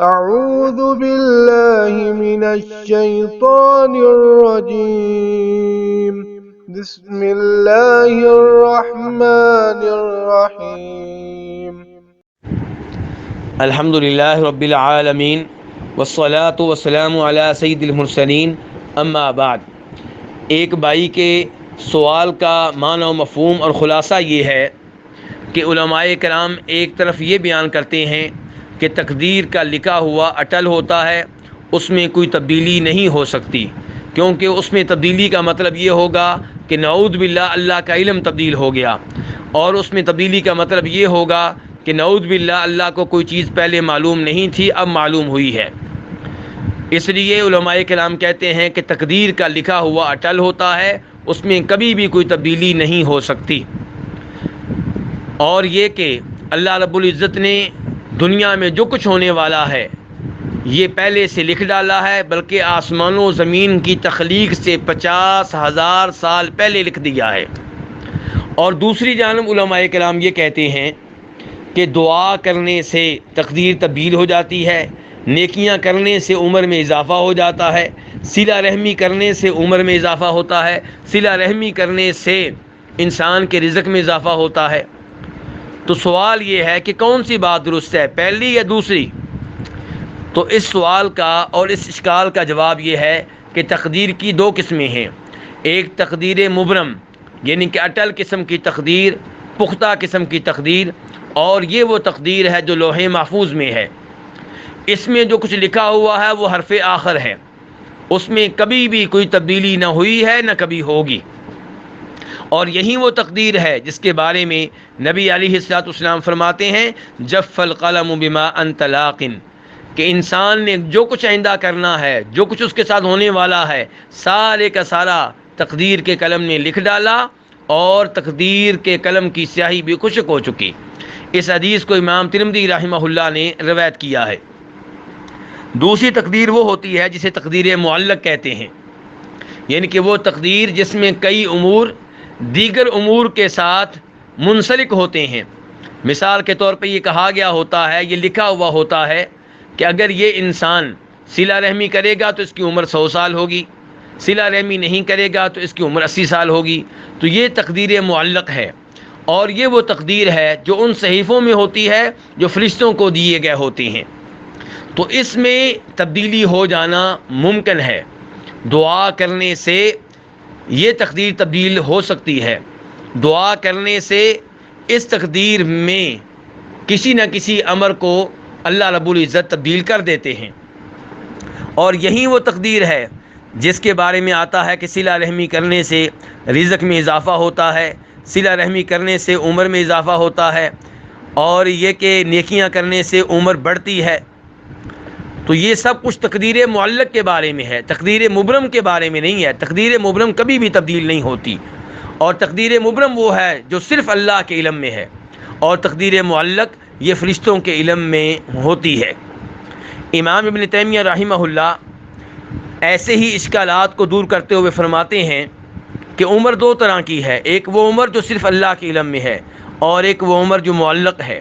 أعوذ بالله من الشيطان الرجيم بسم الله الرحمن الرحيم الحمد للہ رب العالمین والصلاة والسلام علی سید المرسلین اما بعد۔ ایک بھائی کے سوال کا معنی و مفہوم اور خلاصہ یہ ہے کہ علماء کرام ایک طرف یہ بیان کرتے ہیں کہ تقدیر کا لکھا ہوا اٹل ہوتا ہے، اس میں کوئی تبدیلی نہیں ہو سکتی، کیونکہ اس میں تبدیلی کا مطلب یہ ہوگا کہ نعوذ باللہ اللہ کا علم تبدیل ہو گیا، اور اس میں تبدیلی کا مطلب یہ ہوگا کہ نعوذ باللہ اللہ کو کوئی چیز پہلے معلوم نہیں تھی، اب معلوم ہوئی ہے۔ اس لیے علماء کرام کہتے ہیں کہ تقدیر کا لکھا ہوا اٹل ہوتا ہے، اس میں کبھی بھی کوئی تبدیلی نہیں ہو سکتی۔ اور یہ کہ اللہ رب العزت نے دنیا میں جو کچھ ہونے والا ہے یہ پہلے سے لکھ ڈالا ہے، بلکہ آسمان و زمین کی تخلیق سے 50,000 سال پہلے لکھ دیا ہے۔ اور دوسری جانب علماء کرام یہ کہتے ہیں کہ دعا کرنے سے تقدیر تبدیل ہو جاتی ہے، نیکیاں کرنے سے عمر میں اضافہ ہو جاتا ہے، صلہ رحمی کرنے سے عمر میں اضافہ ہوتا ہے، صلہ رحمی کرنے سے انسان کے رزق میں اضافہ ہوتا ہے۔ تو سوال یہ ہے کہ کون سی بات درست ہے، پہلی یا دوسری؟ تو اس سوال کا اور اس اشکال کا جواب یہ ہے کہ تقدیر کی دو قسمیں ہیں، ایک تقدیر مبرم یعنی کہ اٹل قسم کی تقدیر، پختہ قسم کی تقدیر، اور یہ وہ تقدیر ہے جو لوح محفوظ میں ہے، اس میں جو کچھ لکھا ہوا ہے وہ حرف آخر ہے، اس میں کبھی بھی کوئی تبدیلی نہ ہوئی ہے نہ کبھی ہوگی۔ اور یہی وہ تقدیر ہے جس کے بارے میں نبی علیہ الصلوۃ والسلام فرماتے ہیں جف القلم بما انت لاق، کہ انسان نے جو کچھ آئندہ کرنا ہے، جو کچھ اس کے ساتھ ہونے والا ہے، سارے کا سارا تقدیر کے قلم نے لکھ ڈالا، اور تقدیر کے قلم کی سیاہی بھی خشک ہو چکی۔ اس حدیث کو امام ترمذی رحمہ اللہ نے روایت کیا ہے۔ دوسری تقدیر وہ ہوتی ہے جسے تقدیر معلق کہتے ہیں، یعنی کہ وہ تقدیر جس میں کئی امور دیگر امور کے ساتھ منسلک ہوتے ہیں۔ مثال کے طور پہ یہ کہا گیا ہوتا ہے، یہ لکھا ہوا ہوتا ہے کہ اگر یہ انسان صلہ رحمی کرے گا تو اس کی عمر 100 سال ہوگی، صلہ رحمی نہیں کرے گا تو اس کی عمر 80 سال ہوگی۔ تو یہ تقدیر معلق ہے، اور یہ وہ تقدیر ہے جو ان صحیفوں میں ہوتی ہے جو فرشتوں کو دیے گئے ہوتے ہیں۔ تو اس میں تبدیلی ہو جانا ممکن ہے، دعا کرنے سے یہ تقدیر تبدیل ہو سکتی ہے، دعا کرنے سے اس تقدیر میں کسی نہ کسی امر کو اللہ رب العزت تبدیل کر دیتے ہیں۔ اور یہی وہ تقدیر ہے جس کے بارے میں آتا ہے کہ صلہ رحمی کرنے سے رزق میں اضافہ ہوتا ہے، صلہ رحمی کرنے سے عمر میں اضافہ ہوتا ہے، اور یہ کہ نیکیاں کرنے سے عمر بڑھتی ہے۔ تو یہ سب کچھ تقدیر معلق کے بارے میں ہے، تقدیر مبرم کے بارے میں نہیں ہے۔ تقدیر مبرم کبھی بھی تبدیل نہیں ہوتی، اور تقدیر مبرم وہ ہے جو صرف اللہ کے علم میں ہے، اور تقدیر معلق یہ فرشتوں کے علم میں ہوتی ہے۔ امام ابن تیمیہ رحمہ اللہ ایسے ہی اشکالات کو دور کرتے ہوئے فرماتے ہیں کہ عمر دو طرح کی ہے، ایک وہ عمر جو صرف اللہ کے علم میں ہے، اور ایک وہ عمر جو معلق ہے۔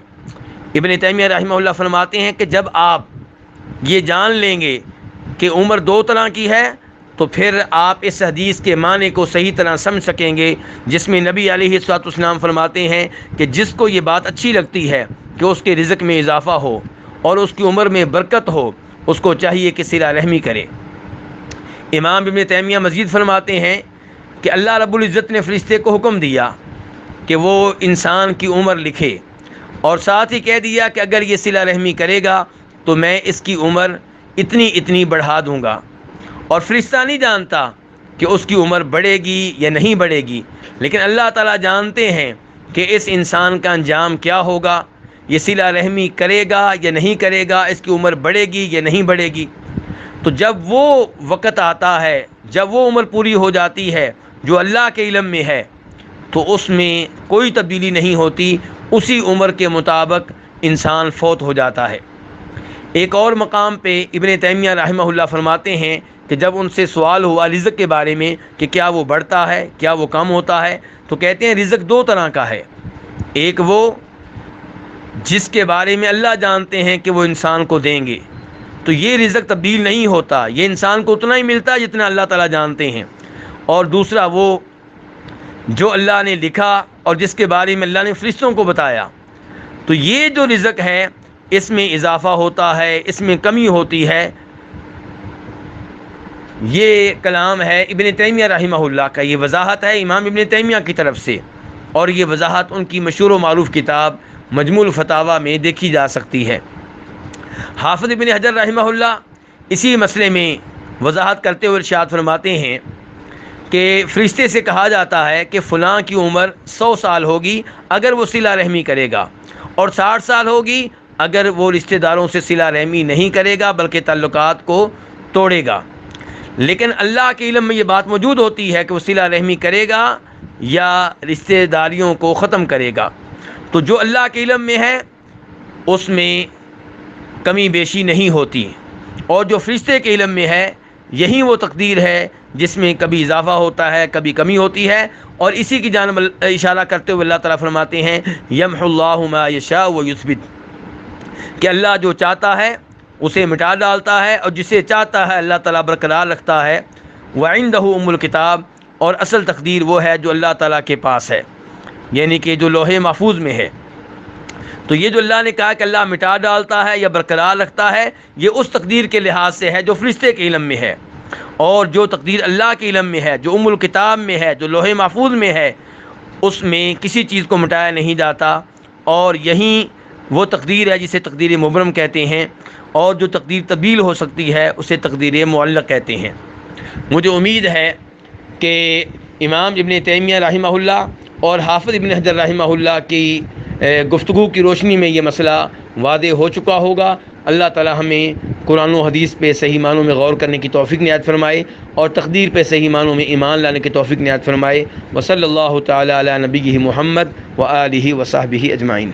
ابن تیمیہ رحمہ اللہ فرماتے ہیں کہ جب آپ یہ جان لیں گے کہ عمر دو طرح کی ہے، تو پھر آپ اس حدیث کے معنی کو صحیح طرح سمجھ سکیں گے جس میں نبی علیہ الصلوۃ والسلام فرماتے ہیں کہ جس کو یہ بات اچھی لگتی ہے کہ اس کے رزق میں اضافہ ہو اور اس کی عمر میں برکت ہو، اس کو چاہیے کہ صلہ رحمی کرے۔ امام ابن تیمیہ مزید فرماتے ہیں کہ اللہ رب العزت نے فرشتے کو حکم دیا کہ وہ انسان کی عمر لکھے، اور ساتھ ہی کہہ دیا کہ اگر یہ صلہ رحمی کرے گا تو میں اس کی عمر اتنی بڑھا دوں گا۔ اور فرشتہ نہیں جانتا کہ اس کی عمر بڑھے گی یا نہیں بڑھے گی، لیکن اللہ تعالیٰ جانتے ہیں کہ اس انسان کا انجام کیا ہوگا، یہ صلہ رحمی کرے گا یا نہیں کرے گا، اس کی عمر بڑھے گی یا نہیں بڑھے گی۔ تو جب وہ وقت آتا ہے، جب وہ عمر پوری ہو جاتی ہے جو اللہ کے علم میں ہے، تو اس میں کوئی تبدیلی نہیں ہوتی، اسی عمر کے مطابق انسان فوت ہو جاتا ہے۔ ایک اور مقام پہ ابن تیمیہ رحمہ اللہ فرماتے ہیں کہ جب ان سے سوال ہوا رزق کے بارے میں کہ کیا وہ بڑھتا ہے، کیا وہ کم ہوتا ہے، تو کہتے ہیں رزق دو طرح کا ہے، ایک وہ جس کے بارے میں اللہ جانتے ہیں کہ وہ انسان کو دیں گے، تو یہ رزق تبدیل نہیں ہوتا، یہ انسان کو اتنا ہی ملتا ہے جتنا اللہ تعالیٰ جانتے ہیں۔ اور دوسرا وہ جو اللہ نے لکھا اور جس کے بارے میں اللہ نے فرشتوں کو بتایا، تو یہ جو رزق ہے اس میں اضافہ ہوتا ہے، اس میں کمی ہوتی ہے۔ یہ کلام ہے ابن تیمیہ رحمہ اللہ کا، یہ وضاحت ہے امام ابن تیمیہ کی طرف سے، اور یہ وضاحت ان کی مشہور و معروف کتاب مجموع الفتاوی میں دیکھی جا سکتی ہے۔ حافظ ابن حجر رحمہ اللہ اسی مسئلے میں وضاحت کرتے ہوئے ارشاد فرماتے ہیں کہ فرشتے سے کہا جاتا ہے کہ فلاں کی عمر 100 سال ہوگی اگر وہ صلہ رحمی کرے گا، اور 60 سال ہوگی اگر وہ رشتہ داروں سے صلہ رحمی نہیں کرے گا بلکہ تعلقات کو توڑے گا۔ لیکن اللہ کے علم میں یہ بات موجود ہوتی ہے کہ وہ صلہ رحمی کرے گا یا رشتہ داریوں کو ختم کرے گا۔ تو جو اللہ کے علم میں ہے اس میں کمی بیشی نہیں ہوتی، اور جو فرشتے کے علم میں ہے یہی وہ تقدیر ہے جس میں کبھی اضافہ ہوتا ہے کبھی کمی ہوتی ہے۔ اور اسی کی جانب اشارہ کرتے ہوئے اللہ تعالیٰ فرماتے ہیں یمحو اللہ ما یشاء ویثبت، کہ اللہ جو چاہتا ہے اسے مٹا ڈالتا ہے اور جسے چاہتا ہے اللہ تعالیٰ برقرار رکھتا ہے۔ وعنده ام الکتاب، اور اصل تقدیر وہ ہے جو اللہ تعالیٰ کے پاس ہے، یعنی کہ جو لوح محفوظ میں ہے۔ تو یہ جو اللہ نے کہا کہ اللہ مٹا ڈالتا ہے یا برقرار رکھتا ہے، یہ اس تقدیر کے لحاظ سے ہے جو فرشتے کے علم میں ہے، اور جو تقدیر اللہ کے علم میں ہے، جو ام الکتاب میں ہے، جو لوح محفوظ میں ہے، اس میں کسی چیز کو مٹایا نہیں جاتا، اور یہی وہ تقدیر ہے جسے تقدیر مبرم کہتے ہیں، اور جو تقدیر تبدیل ہو سکتی ہے اسے تقدیر معلق کہتے ہیں۔ مجھے امید ہے کہ امام ابن تیمیہ رحمہ اللہ اور حافظ ابن حجر رحمہ اللہ کی گفتگو کی روشنی میں یہ مسئلہ واضح ہو چکا ہوگا۔ اللہ تعالی ہمیں قرآن و حدیث پہ صحیح معنوں میں غور کرنے کی توفیق عنایت فرمائے، اور تقدیر پہ صحیح معنوں میں ایمان لانے کی توفیق عنایت فرمائے۔ وصلی اللہ تعالی علی نبیہ محمد وآلہ وصحبہ اجمعین۔